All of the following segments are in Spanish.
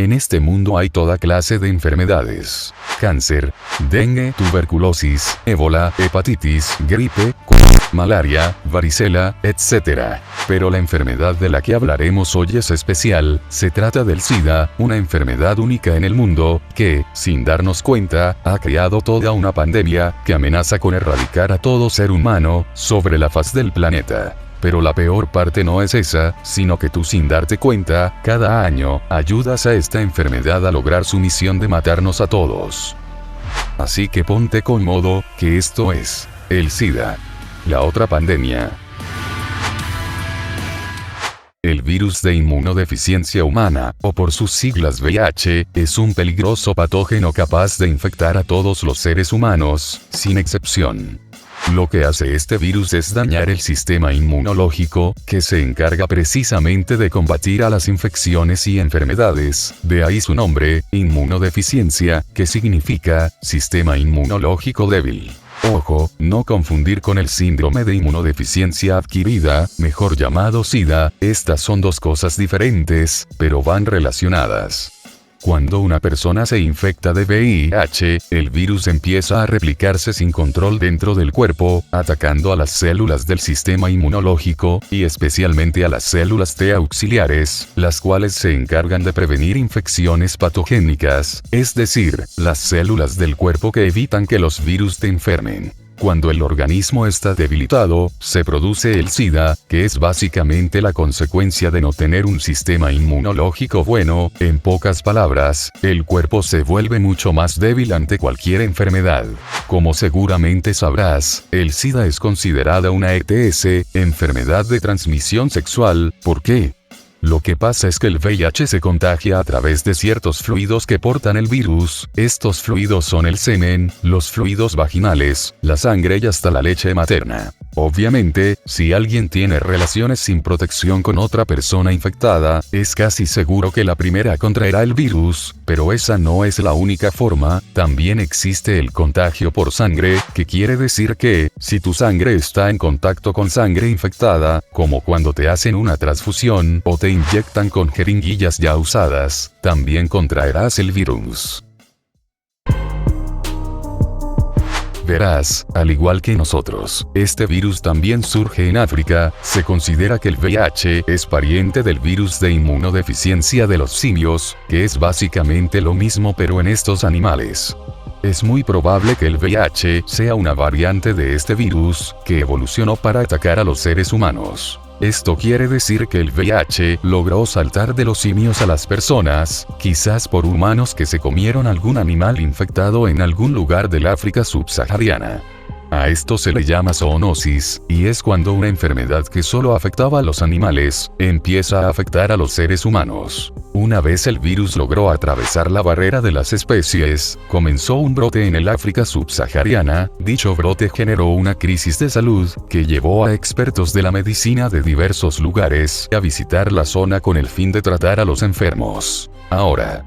En este mundo hay toda clase de enfermedades. Cáncer, dengue, tuberculosis, ébola, hepatitis, gripe, malaria, varicela, etc. Pero la enfermedad de la que hablaremos hoy es especial. Se trata del SIDA, una enfermedad única en el mundo, que, sin darnos cuenta, ha creado toda una pandemia, que amenaza con erradicar a todo ser humano, sobre la faz del planeta. Pero la peor parte no es esa, sino que tú, sin darte cuenta, cada año, ayudas a esta enfermedad a lograr su misión de matarnos a todos. Así que ponte cómodo, que esto es el SIDA. La otra pandemia. El virus de inmunodeficiencia humana, o por sus siglas VIH, es un peligroso patógeno capaz de infectar a todos los seres humanos, sin excepción. Lo que hace este virus es dañar el sistema inmunológico, que se encarga precisamente de combatir a las infecciones y enfermedades, de ahí su nombre, inmunodeficiencia, que significa sistema inmunológico débil. Ojo, no confundir con el síndrome de inmunodeficiencia adquirida, mejor llamado SIDA. Estas son dos cosas diferentes, pero van relacionadas. Cuando una persona se infecta de VIH, el virus empieza a replicarse sin control dentro del cuerpo, atacando a las células del sistema inmunológico, y especialmente a las células T auxiliares, las cuales se encargan de prevenir infecciones patogénicas, es decir, las células del cuerpo que evitan que los virus te enfermen. Cuando el organismo está debilitado, se produce el SIDA, que es básicamente la consecuencia de no tener un sistema inmunológico bueno. En pocas palabras, el cuerpo se vuelve mucho más débil ante cualquier enfermedad. Como seguramente sabrás, el SIDA es considerada una ETS, enfermedad de transmisión sexual. ¿Por qué? Lo que pasa es que el VIH se contagia a través de ciertos fluidos que portan el virus. Estos fluidos son el semen, los fluidos vaginales, la sangre y hasta la leche materna. Obviamente, si alguien tiene relaciones sin protección con otra persona infectada, es casi seguro que la primera contraerá el virus, pero esa no es la única forma. También existe el contagio por sangre, que quiere decir que, si tu sangre está en contacto con sangre infectada, como cuando te hacen una transfusión o te inyectan con jeringuillas ya usadas, también contraerás el virus. Verás, al igual que nosotros, este virus también surge en África. Se considera que el VIH es pariente del virus de inmunodeficiencia de los simios, que es básicamente lo mismo pero en estos animales. Es muy probable que el VIH sea una variante de este virus, que evolucionó para atacar a los seres humanos. Esto quiere decir que el VIH logró saltar de los simios a las personas, quizás por humanos que se comieron algún animal infectado en algún lugar del África subsahariana. A esto se le llama zoonosis, y es cuando una enfermedad que solo afectaba a los animales, empieza a afectar a los seres humanos. Una vez el virus logró atravesar la barrera de las especies, comenzó un brote en el África subsahariana. Dicho brote generó una crisis de salud, que llevó a expertos de la medicina de diversos lugares a visitar la zona con el fin de tratar a los enfermos. Ahora,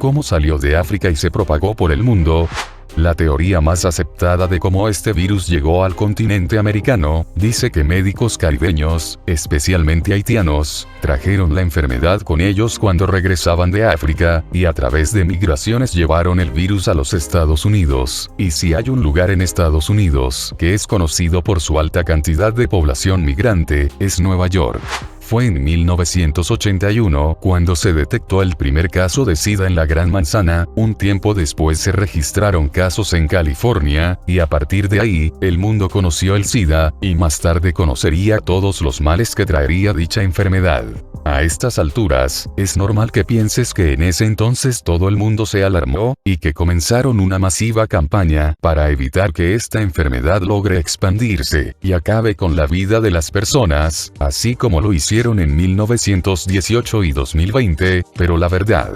¿cómo salió de África y se propagó por el mundo? La teoría más aceptada de cómo este virus llegó al continente americano, dice que médicos caribeños, especialmente haitianos, trajeron la enfermedad con ellos cuando regresaban de África, y a través de migraciones llevaron el virus a los Estados Unidos. Y si hay un lugar en Estados Unidos que es conocido por su alta cantidad de población migrante, es Nueva York. Fue en 1981 cuando se detectó el primer caso de SIDA en la Gran Manzana. Un tiempo después se registraron casos en California, y a partir de ahí, el mundo conoció el SIDA, y más tarde conocería todos los males que traería dicha enfermedad. A estas alturas, es normal que pienses que en ese entonces todo el mundo se alarmó, y que comenzaron una masiva campaña para evitar que esta enfermedad logre expandirse, y acabe con la vida de las personas, así como lo hicieron en 1918 y 2020, pero la verdad,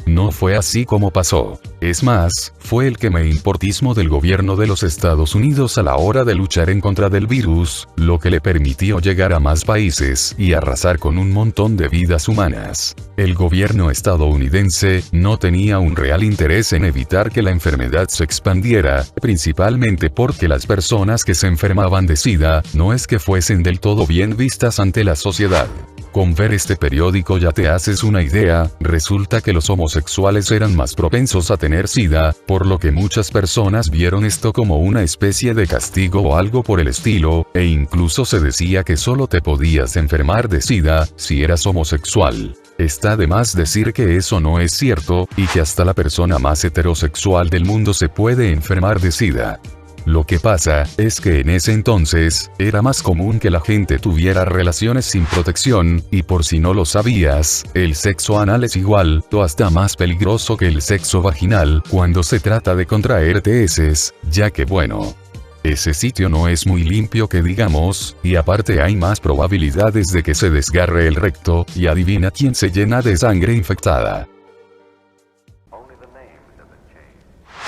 no fue así como pasó. Es más, fue el quemeimportismo del gobierno de los Estados Unidos a la hora de luchar en contra del virus, lo que le permitió llegar a más países y arrasar con un montón de vidas humanas. El gobierno estadounidense no tenía un real interés en evitar que la enfermedad se expandiera, principalmente porque las personas que se enfermaban de SIDA no es que fuesen del todo bien vistas ante la sociedad. Con ver este periódico ya te haces una idea, resulta que los homosexuales eran más propensos a tener SIDA, por lo que muchas personas vieron esto como una especie de castigo o algo por el estilo, e incluso se decía que solo te podías enfermar de SIDA si eras homosexual. Está de más decir que eso no es cierto, y que hasta la persona más heterosexual del mundo se puede enfermar de SIDA. Lo que pasa, es que en ese entonces, era más común que la gente tuviera relaciones sin protección, y por si no lo sabías, el sexo anal es igual, o hasta más peligroso que el sexo vaginal, cuando se trata de contraer heces, ya que bueno, ese sitio no es muy limpio que digamos, y aparte hay más probabilidades de que se desgarre el recto, y adivina quién se llena de sangre infectada.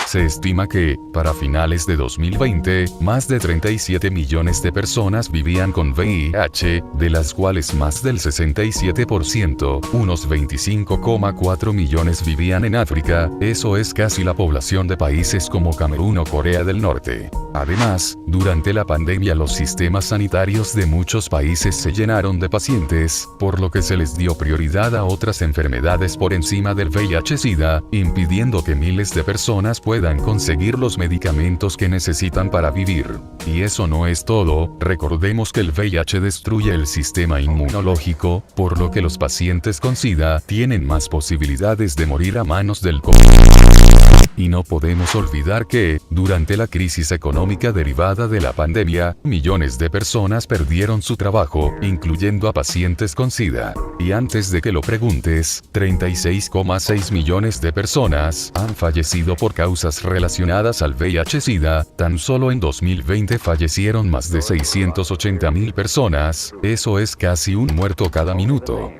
Se estima que, para finales de 2020, más de 37 millones de personas vivían con VIH, de las cuales más del 67%, unos 25,4 millones vivían en África, eso es casi la población de países como Camerún o Corea del Norte. Además, durante la pandemia los sistemas sanitarios de muchos países se llenaron de pacientes, por lo que se les dio prioridad a otras enfermedades por encima del VIH-Sida, impidiendo que miles de personas puedan conseguir los medicamentos que necesitan para vivir. Y eso no es todo, recordemos que el VIH destruye el sistema inmunológico, por lo que los pacientes con SIDA tienen más posibilidades de morir a manos del COVID. Y no podemos olvidar que, durante la crisis económica derivada de la pandemia, millones de personas perdieron su trabajo, incluyendo a pacientes con SIDA. Y antes de que lo preguntes, 36,6 millones de personas han fallecido por causas relacionadas al VIH-Sida, tan solo en 2020 fallecieron más de 680.000 personas, eso es casi un muerto cada minuto.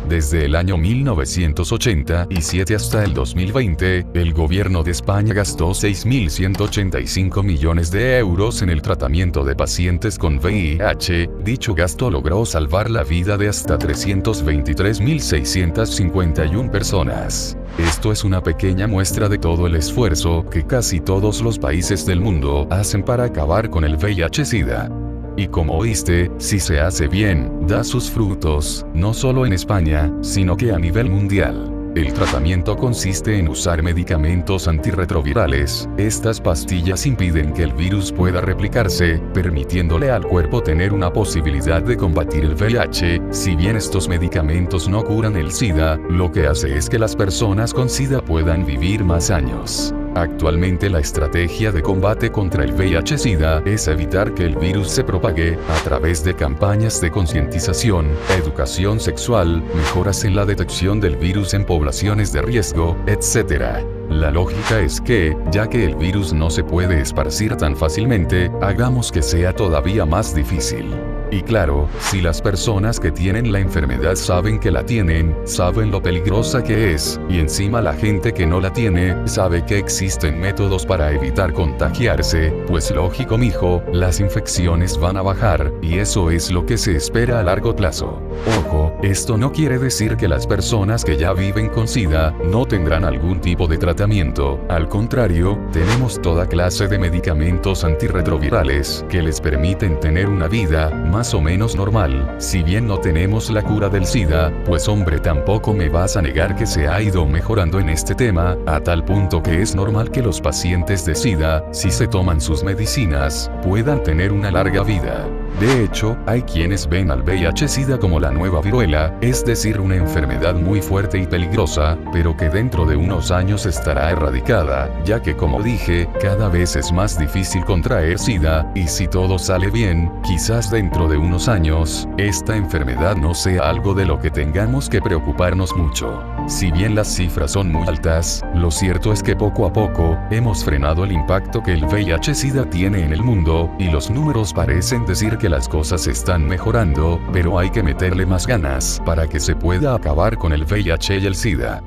Desde el año 1987 hasta el 2020, el gobierno de España gastó 6.185 millones de euros en el tratamiento de pacientes con VIH. Dicho gasto logró salvar la vida de hasta 323.651 personas. Esto es una pequeña muestra de todo el esfuerzo que casi todos los países del mundo hacen para acabar con el VIH-Sida. Y como oíste, si se hace bien, da sus frutos, no solo en España, sino que a nivel mundial. El tratamiento consiste en usar medicamentos antirretrovirales. Estas pastillas impiden que el virus pueda replicarse, permitiéndole al cuerpo tener una posibilidad de combatir el VIH. Si bien estos medicamentos no curan el SIDA, lo que hace es que las personas con SIDA puedan vivir más años. Actualmente la estrategia de combate contra el VIH-Sida es evitar que el virus se propague, a través de campañas de concientización, educación sexual, mejoras en la detección del virus en poblaciones de riesgo, etc. La lógica es que, ya que el virus no se puede esparcir tan fácilmente, hagamos que sea todavía más difícil. Y claro, si las personas que tienen la enfermedad saben que la tienen, saben lo peligrosa que es, y encima la gente que no la tiene, sabe que existen métodos para evitar contagiarse, pues lógico mijo, las infecciones van a bajar, y eso es lo que se espera a largo plazo. Ojo, esto no quiere decir que las personas que ya viven con SIDA no tendrán algún tipo de tratamiento, al contrario, tenemos toda clase de medicamentos antirretrovirales que les permiten tener una vida más o menos normal. Si bien no tenemos la cura del SIDA, pues hombre, tampoco me vas a negar que se ha ido mejorando en este tema, a tal punto que es normal que los pacientes de SIDA, si se toman sus medicinas, puedan tener una larga vida. De hecho, hay quienes ven al VIH-Sida como la nueva viruela, es decir, una enfermedad muy fuerte y peligrosa, pero que dentro de unos años estará erradicada, ya que como dije, cada vez es más difícil contraer SIDA, y si todo sale bien, quizás dentro de unos años, esta enfermedad no sea algo de lo que tengamos que preocuparnos mucho. Si bien las cifras son muy altas, lo cierto es que poco a poco, hemos frenado el impacto que el VIH-Sida tiene en el mundo, y los números parecen decir que las cosas están mejorando, pero hay que meterle más ganas para que se pueda acabar con el VIH y el SIDA.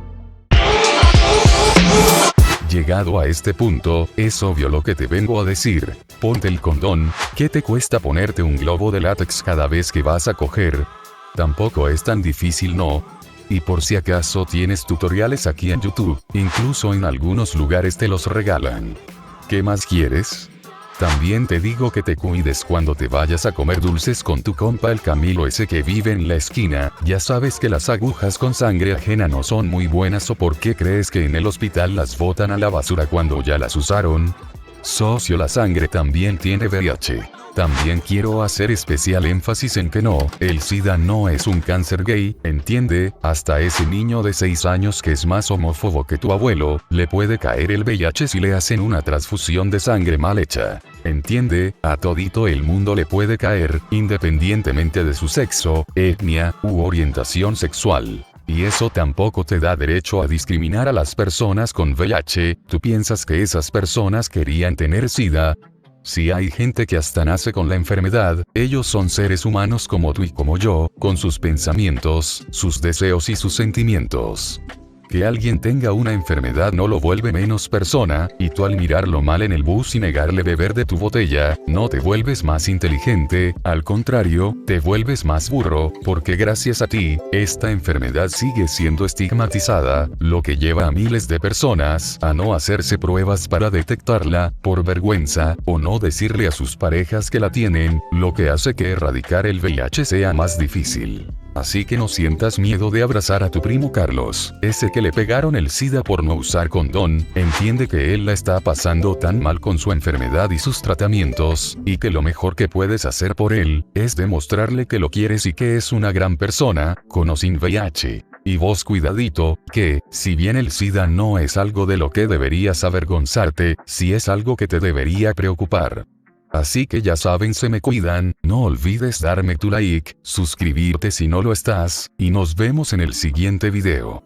Llegado a este punto, es obvio lo que te vengo a decir. Ponte el condón. ¿Qué te cuesta ponerte un globo de látex cada vez que vas a coger? Tampoco es tan difícil, ¿no? Y por si acaso tienes tutoriales aquí en YouTube, incluso en algunos lugares te los regalan. ¿Qué más quieres? También te digo que te cuides cuando te vayas a comer dulces con tu compa el Camilo ese que vive en la esquina. Ya sabes que las agujas con sangre ajena no son muy buenas, ¿o por qué crees que en el hospital las botan a la basura cuando ya las usaron? Socio, la sangre también tiene VIH. También quiero hacer especial énfasis en que no, el SIDA no es un cáncer gay, ¿entiende? Hasta ese niño de 6 años que es más homófobo que tu abuelo, le puede caer el VIH si le hacen una transfusión de sangre mal hecha. ¿Entiende? A todito el mundo le puede caer, independientemente de su sexo, etnia, u orientación sexual. Y eso tampoco te da derecho a discriminar a las personas con VIH. ¿Tú piensas que esas personas querían tener SIDA? Si hay gente que hasta nace con la enfermedad, ellos son seres humanos como tú y como yo, con sus pensamientos, sus deseos y sus sentimientos. Que alguien tenga una enfermedad no lo vuelve menos persona, y tú al mirarlo mal en el bus y negarle beber de tu botella, no te vuelves más inteligente, al contrario, te vuelves más burro, porque gracias a ti, esta enfermedad sigue siendo estigmatizada, lo que lleva a miles de personas a no hacerse pruebas para detectarla, por vergüenza, o no decirle a sus parejas que la tienen, lo que hace que erradicar el VIH sea más difícil. Así que no sientas miedo de abrazar a tu primo Carlos, ese que le pegaron el SIDA por no usar condón. Entiende que él la está pasando tan mal con su enfermedad y sus tratamientos, y que lo mejor que puedes hacer por él, es demostrarle que lo quieres y que es una gran persona, con o sin VIH. Y vos cuidadito, que, si bien el SIDA no es algo de lo que deberías avergonzarte, sí es algo que te debería preocupar. Así que ya saben, se me cuidan, no olvides darme tu like, suscribirte si no lo estás, y nos vemos en el siguiente video.